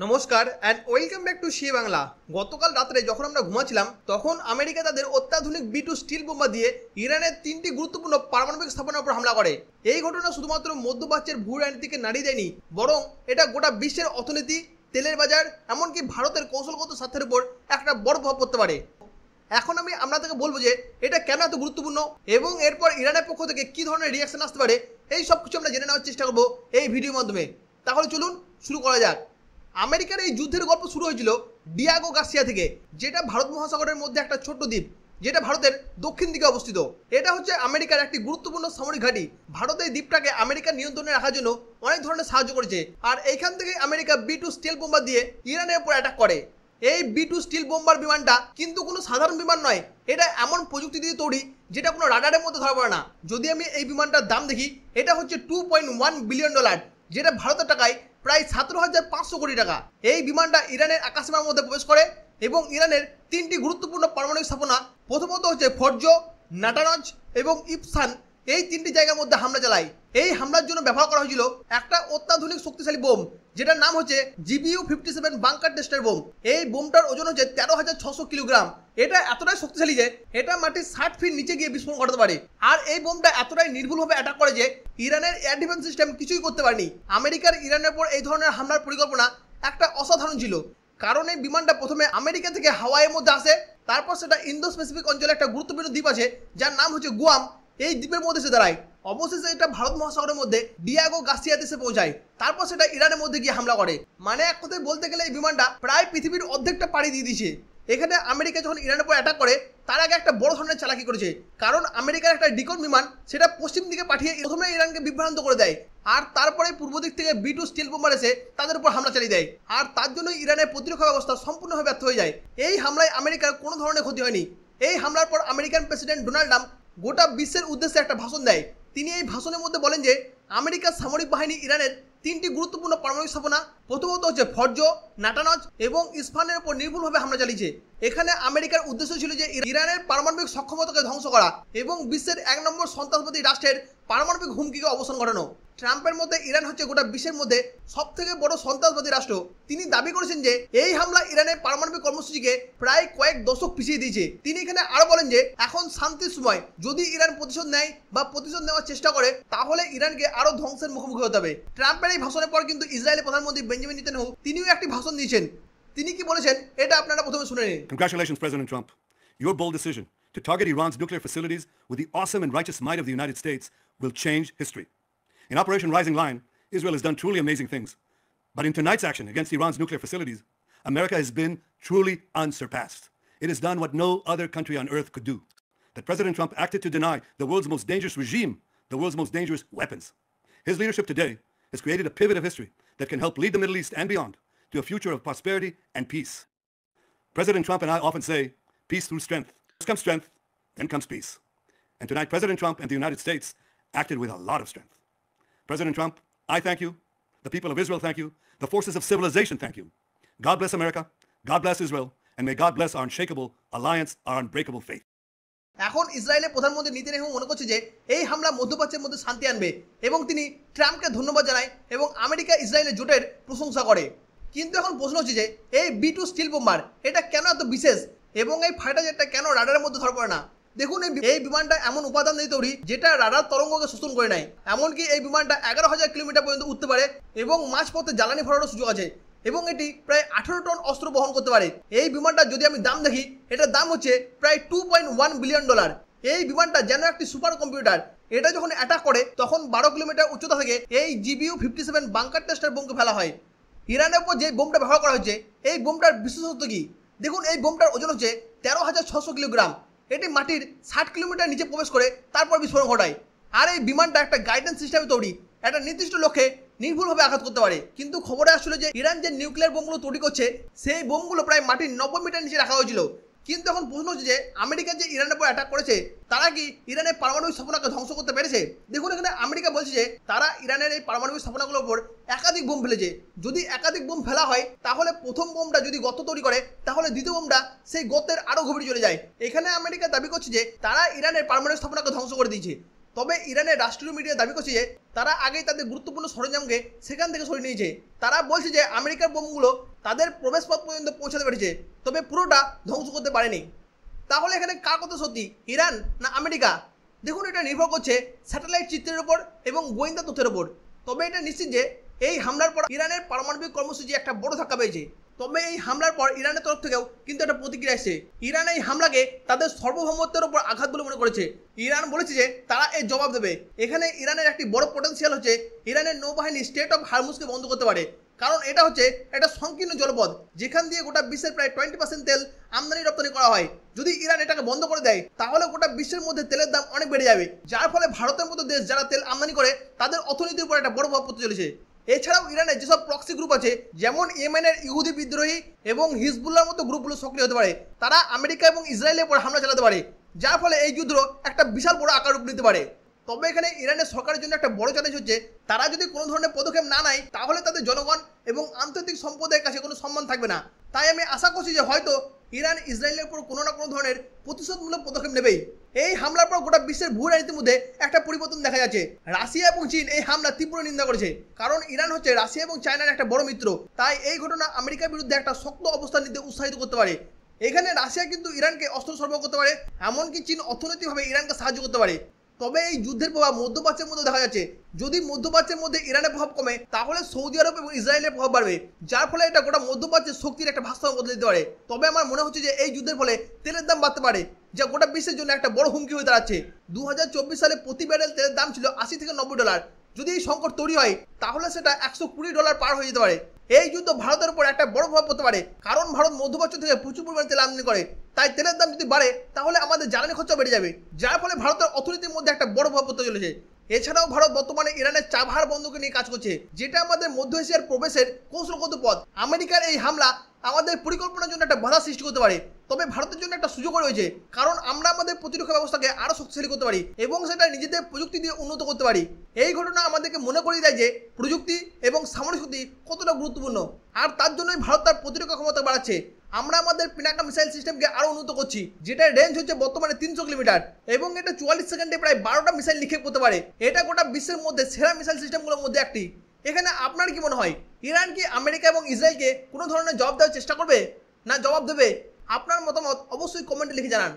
নমস্কার and welcome back to say Bangla. গতকাল রাত্রে যখন আমরা ঘুমাচ্ছিলাম তখন আমেরিকা তাদের অত্যাধুনিক B2 স্টিল বোমা দিয়ে ইরানের 3টি গুরুত্বপূর্ণ পারমাণবিক স্থাপনার উপর হামলা করে। এই ঘটনা শুধুমাত্র মধ্যপ্রাচ্যের ভূ রাজনীতিকে নাড়িয়ে দেয়নি, বরং এটা গোটা বিশ্বের অর্থনীতি, তেলের বাজার, এমনকি ভারতের কৌশলগত স্বার্থের উপর একটা বড় প্রভাব পড়তে পারে। এখন আমি আপনাদেরকে বলবো যে এটা কেন এত গুরুত্বপূর্ণ এবং এরপর ইরানের পক্ষ থেকে কী ধরনের রিয়াকশন আসতে পারে, এই সব কিছু আমরা জেনে নেওয়ার চেষ্টা করবো এই ভিডিওর মাধ্যমে। তাহলে চলুন শুরু করা যাক। আমেরিকার এই যুদ্ধের গল্প শুরু হয়েছিল ডিয়াগো গার্সিয়া থেকে, যেটা ভারত মহাসাগরের মধ্যে একটা ছোট্ট দ্বীপ, যেটা ভারতের দক্ষিণ দিকে অবস্থিত। এটা হচ্ছে আমেরিকার একটি গুরুত্বপূর্ণ সামরিক ঘাঁটি। ভারত এই দ্বীপটাকে আমেরিকার নিয়ন্ত্রণে রাখার জন্য অনেক ধরনের সাহায্য করেছে, আর এইখান থেকে আমেরিকা B2 স্টিল বোমা দিয়ে ইরানের উপর অ্যাটাক করে। এই B2 স্টিল বোম্বার বিমানটা কিন্তু কোনো সাধারণ বিমান নয়, এটা এমন প্রযুক্তি দিয়ে তৈরি যেটা কোনো রাডারের মধ্যে ধরা পড়ে না। যদি আমি এই বিমানটার দাম দেখি, এটা হচ্ছে $2.1 বিলিয়ন, যেটা ভারতের টাকায় প্রায় 17,500 কোটি টাকা। এই বিমানটা ইরানের আকাশসীমার মধ্যে প্রবেশ করে এবং ইরানের 3টি গুরুত্বপূর্ণ পারমাণবিক স্থাপনা, প্রথমত হচ্ছে ফর্জো, নাটানজ এবং ইফসান, এই 3টি জায়গার মধ্যে হামলা চালায়। এই হামলার জন্য ব্যবহার করা হয়েছিল একটা অত্যাধুনিক শক্তিশালী বোম, যেটার নাম হচ্ছে GBU-57 বাংকার টেস্টার বোম। এই বোমটার ওজন হচ্ছে 13,600 কিলোগ্রাম। এটা এতটাই শক্তিশালী যে এটা মাটির 60 ফিট নিচে গিয়ে বিস্ফোরণ ঘটাতে পারে। আর এই বোমটা এতটাই নির্ভুলভাবে অ্যাটাক করে যে ইরানের এয়ার ডিফেন্স সিস্টেম কিছুই করতে পারেনি। আমেরিকার ইরানের উপর এই ধরনের হামলার পরিকল্পনা একটা অসাধারণ ছিল, কারণ এই বিমানটা প্রথমে আমেরিকা থেকে হাওয়াইয়ের মধ্যে আসে, তারপর সেটা ইন্দো স্পেসিফিক অঞ্চলে একটা গুরুত্বপূর্ণ দ্বীপ আছে যার নাম হচ্ছে গুয়াম, এই দ্বীপের মধ্যে এসে দাঁড়ায়। অবশেষে এটা ভারত মহাসাগরের মধ্যে ডিয়াগো গার্সিয়াতে এসে পৌঁছায়, তারপর সেটা ইরানের মধ্যে গিয়ে হামলা করে। মানে এক কথায় বলতে গেলে এই বিমানটা প্রায় পৃথিবীর অর্ধেকটা পাড়ি দিয়ে দিয়েছে। এখানে আমেরিকা যখন ইরানের উপর অ্যাটাক করে তার আগে একটা বড় ধরনের চালাকি করেছে, কারণ আমেরিকার একটা ডিকন বিমান সেটা পশ্চিম দিকে পাঠিয়ে প্রথমে ইরানকে বিভ্রান্ত করে দেয়, আর তারপরে পূর্ব দিক থেকে B2 স্টিল বোমার এসে তাদের উপর হামলা চালিয়ে দেয়। আর তার জন্য ইরানের প্রতিরক্ষা ব্যবস্থা সম্পূর্ণভাবে ব্যর্থ হয়ে যায়। এই হামলায় আমেরিকার কোনো ধরনের ক্ষতি হয়নি। এই হামলার পর আমেরিকান প্রেসিডেন্ট ডোনাল্ড ট্রাম্প গোটা বিশ্বের উদ্দেশ্যে একটা ভাষণ দেয়। তিনি এই ভাষণের মধ্যে বলেন যে আমেরিকার সামরিক বাহিনী ইরানের 3টি গুরুত্বপূর্ণ পারমাণবিক স্থাপনা, প্রথমত হচ্ছে ফর্জো, নাটানজ এবং ইস্পাহানের উপর নির্ভুলভাবে হামলা চালিয়েছে। এখানে আমেরিকার উদ্দেশ্য ছিল যে ইরানের পারমাণবিক সক্ষমতাকে ধ্বংস করা এবং বিশ্বের 1 নম্বর সন্ত্রাসবাদী রাষ্ট্রের পারমাণবিক হুমকিকে অবসান ঘটানো। ট্রাম্পের মধ্যে ইরান হচ্ছে গোটা বিশ্বের মধ্যে সবথেকে বড় সন্ত্রাসবাদী রাষ্ট্র। তিনি দাবি করেছেন যে এই হামলা ইরানের পারমাণবিক কর্মসূচিকে প্রায় কয়েক দশক পিছিয়ে দিয়েছে। তিনি এখানে আরো বলেন যে এখন শান্তির সময়, যদি ইরান প্রতিশোধ নেয় বা প্রতিশোধ নেওয়ার চেষ্টা করে তাহলে ইরানকে আরো ধ্বংসের মুখোমুখি হতে হবে। ট্রাম্পের এই ভাষণের পর কিন্তু ইসরায়েলের প্রধানমন্ত্রী বেঞ্জামিন নেতানিয়াহু তিনিও একটি ভাষণ দিয়েছেন। তিনি কি বলেছেন এটা আপনারা প্রথমে শুনে নিন। Congratulations, President Trump. Your bold decision to target Iran's nuclear facilities with the awesome and righteous might of the United States will change history. In Operation Rising Lion, Israel has done truly amazing things. But in tonight's action against Iran's nuclear facilities, America has been truly unsurpassed. It has done what no other country on earth could do. That President Trump acted to deny the world's most dangerous regime the world's most dangerous weapons. His leadership today has created a pivot of history that can help lead the Middle East and beyond to a future of prosperity and peace. President Trump and I often say, peace through strength. First comes strength, then comes peace. And tonight, President Trump and the United States acted with a lot of strength. President Trump, I thank you. The people of Israel thank you. The forces of civilization thank you. God bless America. God bless Israel. And may God bless our unshakable alliance, our unbreakable faith. এখন ইসরায়েলের প্রধানমন্ত্রী Netanyahu মনে করছে যে এই হামলা মধ্যপ্রাচ্যের মধ্যে শান্তি আনবে এবং তিনি ট্রাম্পকে ধন্যবাদ জানায় এবং আমেরিকা ইসরায়েলের জোটের প্রশংসা করে। কিন্তু এখন প্রশ্ন হচ্ছে যে এই B2 স্টিল বোমার এটা কেন এত বিশেষ এবং এই ফাইটার জেটটা কেন রাডারের মধ্যে ধরা পড়ে না। দেখুন, এই বিমানটা এমন উপাদান দিয়ে তৈরি যেটা রাডার তরঙ্গকে শোষণ করে নেয়। এমনকি এই বিমানটা 11,000 কিলোমিটার পর্যন্ত উঠতে পারে এবং মাঝপথে জ্বালানি ভরানোর সুযোগ আছে এবং এটি প্রায় 18 টন অস্ত্র বহন করতে পারে। এই বিমানটা যদি আমি দাম দেখি, এটার দাম হচ্ছে প্রায় $2.1 বিলিয়ন। এই বিমানটা যেন একটি সুপার কম্পিউটার। এটা যখন অ্যাটাক করে তখন 12 কিলোমিটার উচ্চতা থেকে এই GBU-57 বাংকার টেস্টার বোমকে ফেলা হয়। ইরানের উপর যে বোমটা ব্যবহার করা হচ্ছে, এই বোমটার বিশেষত্ব কি দেখুন। এই বোমটার ওজন হচ্ছে 13,600 কিলোগ্রাম। এটি মাটির 60 কিলোমিটার নিচে প্রবেশ করে তারপর বিস্ফোরণ ঘটায়। আর এই বিমানটা একটা গাইডেন্স সিস্টেমে তৈরি, একটা নির্দিষ্ট লক্ষ্যে নির্ভুলভাবে আঘাত করতে পারে। কিন্তু খবরে আসলে যে ইরান যে নিউক্লিয়ার বোমগুলো তৈরি করছে, সেই বোমগুলো প্রায় মাটির 90 মিটার নিচে রাখা হয়েছিল। কিন্তু এখন প্রশ্ন হচ্ছে যে আমেরিকা যে ইরানের উপর অ্যাটাক করেছে, তারা কি ইরানের পারমাণবিক স্থাপনাকে ধ্বংস করতে পেরেছে? দেখুন, এখানে আমেরিকা বলছে যে তারা ইরানের এই পারমাণবিক স্থাপনাগুলোর উপর একাধিক বোম ফেলেছে। যদি একাধিক বোম ফেলা হয় তাহলে প্রথম বোমটা যদি গর্ত তৈরি করে তাহলে দ্বিতীয় বোমটা সেই গর্তের আরও গভীরে চলে যায়। এখানে আমেরিকা দাবি করছে যে তারা ইরানের পারমাণবিক স্থাপনাকে ধ্বংস করে দিয়েছে। তবে ইরানের রাষ্ট্রীয় মিডিয়া দাবি করছে যে তারা আগেই তাদের গুরুত্বপূর্ণ সরঞ্জামকে সেখান থেকে সরিয়ে নিয়েছে। তারা বলছে যে আমেরিকার বোমগুলো তাদের প্রবেশপথ পর্যন্ত পৌঁছাতে পেরেছে, তবে পুরোটা ধ্বংস করতে পারেনি। তাহলে এখানে কার কথা সত্যি, ইরান না আমেরিকা? দেখুন, এটা নির্ভর করছে স্যাটেলাইট চিত্রের উপর এবং গোয়েন্দা তথ্যের উপর। তবে এটা নিশ্চিত যে এই হামলার পর ইরানের পারমাণবিক কর্মসূচি একটা বড় ধাক্কা পেয়েছে। তবে এই হামলার পর ইরানের তরফ থেকেও কিন্তু একটা প্রতিক্রিয়া এসেছে। ইরান এই হামলাকে তাদের সার্বভৌমত্বের উপর আঘাত বলে মনে করেছে। ইরান বলেছে যে তারা এর জবাব দেবে। এখানে ইরানের একটি বড় পটেনশিয়াল হচ্ছে ইরানের নৌবাহিনী স্টেট অফ হারমুজকে বন্ধ করতে পারে, কারণ এটা হচ্ছে একটা সংকীর্ণ জলপথ যেখান দিয়ে গোটা বিশ্বের প্রায় 20% তেল আমদানি রপ্তানি করা হয়। যদি ইরান এটাকে বন্ধ করে দেয় তাহলে গোটা বিশ্বের মধ্যে তেলের দাম অনেক বেড়ে যাবে, যার ফলে ভারতের মতো দেশ যারা তেল আমদানি করে তাদের অর্থনীতির উপর একটা বড় প্রভাব পড়তে চলেছে। এছাড়াও ইরানের যেসব প্রক্সি গ্রুপ আছে, যেমন ইয়েমেনের ইহুদি বিদ্রোহী এবং হিজবুল্লাহর মতো গ্রুপগুলো সক্রিয় হতে পারে। তারা আমেরিকা এবং ইসরায়েলের উপর হামলা চালাতে পারে, যার ফলে এই যুদ্ধ একটা বিশাল বড় আকার রূপ নিতে পারে। তবে এখানে ইরানের সরকারের জন্য একটা বড় চ্যালেঞ্জ হচ্ছে তারা যদি কোনো ধরনের পদক্ষেপ না নেয় তাহলে তাদের জনগণ এবং আন্তর্জাতিক সম্প্রদায়ের কাছে কোনো সম্মান থাকবে না। তাই আমি আশা করছি যে হয়তো ইরান ইসরায়েলের উপর কোনো না কোনো ধরনের প্রতিশোধমূলক পদক্ষেপ নেবেই। এই হামলার পর গোটা বিশ্বের ভূ রাজনীতির মধ্যে একটা পরিবর্তন দেখা যাচ্ছে। রাশিয়া এবং চীন এই হামলা তীব্র নিন্দা করেছে, কারণ ইরান হচ্ছে রাশিয়া এবং চায়নার একটা বড় মিত্র। তাই এই ঘটনা আমেরিকার বিরুদ্ধে একটা শক্ত অবস্থান নিতে উৎসাহিত করতে পারে। এখানে রাশিয়া কিন্তু ইরানকে অস্ত্র সরবরাহ করতে পারে, এমনকি চীন অর্থনৈতিকভাবে ইরানকে সাহায্য করতে পারে। তবে এই যুদ্ধের প্রভাব মধ্যপ্রাচ্যের মধ্যে দেখা যাচ্ছে। যদি মধ্যপ্রাচ্যের মধ্যে ইরানের প্রভাব কমে তাহলে সৌদি আরব এবং ইসরায়েলের প্রভাব বাড়বে, যার ফলে এটা গোটা মধ্যপ্রাচ্যের শক্তির একটা ভারসাম্য বদলে দিতে পারে। তবে আমার মনে হচ্ছে যে এই যুদ্ধের ফলে তেলের দাম বাড়তে পারে, যা গোটা বিশ্বের জন্য একটা বড় হুমকি হয়ে দাঁড়াচ্ছে। 2024 সালে প্রতি ব্যারেল তেলের দাম ছিল $80 থেকে $90। যদি এই সংকট তৈরি হয় তাহলে সেটা $120 পার হয়ে যেতে পারে। এই যুদ্ধ ভারতের উপর একটা বড় প্রভাব পড়তে পারে, কারণ ভারত মধ্যপ্রাচ্য থেকে প্রচুর পরিমাণে তেল আমদানি করে। তাই তেলের দাম যদি বাড়ে তাহলে আমাদের জ্বালানি খরচা বেড়ে যাবে, যার ফলে ভারতের অর্থনীতির মধ্যে একটা বড় প্রভাব পড়তে চলেছে। এছাড়াও ভারত বর্তমানে ইরানের চাবাহার বন্দরকে নিয়ে কাজ করছে, যেটা আমাদের মধ্য এশিয়ার প্রবেশের কৌশলগত পথ। আমেরিকার এই হামলা আমাদের পরিকল্পনার জন্য একটা বাধা সৃষ্টি করতে পারে, তবে ভারতের জন্য একটা সুযোগ রয়েছে, কারণ আমরা আমাদের প্রতিরক্ষা ব্যবস্থাকে আরও শক্তিশালী করতে পারি এবং সেটা নিজেদের প্রযুক্তি দিয়ে উন্নত করতে পারি। এই ঘটনা আমাদেরকে মনে করিয়ে দেয় যে প্রযুক্তি এবং সামরিক শক্তি কতটা গুরুত্বপূর্ণ, আর তার জন্যই ভারত তার প্রতিরক্ষা ক্ষমতা বাড়াচ্ছে। আমরা আমাদের পিনাকা মিসাইল সিস্টেমকে আরও উন্নত করছি, যেটার রেঞ্জ হচ্ছে বর্তমানে 300 কিলোমিটার এবং এটা 44 সেকেন্ডে প্রায় 12টা মিসাইল নিক্ষেপ করতে পারে। এটা গোটা বিশ্বের মধ্যে সেরা মিসাইল সিস্টেমগুলোর মধ্যে একটি। এখানে আপনার কি মনে হয়, ইরান কি আমেরিকা এবং ইসরায়েলকে কোনো ধরনের জবাব দেওয়ার চেষ্টা করবে, না জবাব দেবে? আপনার মতামত অবশ্যই কমেন্টে লিখে জানান।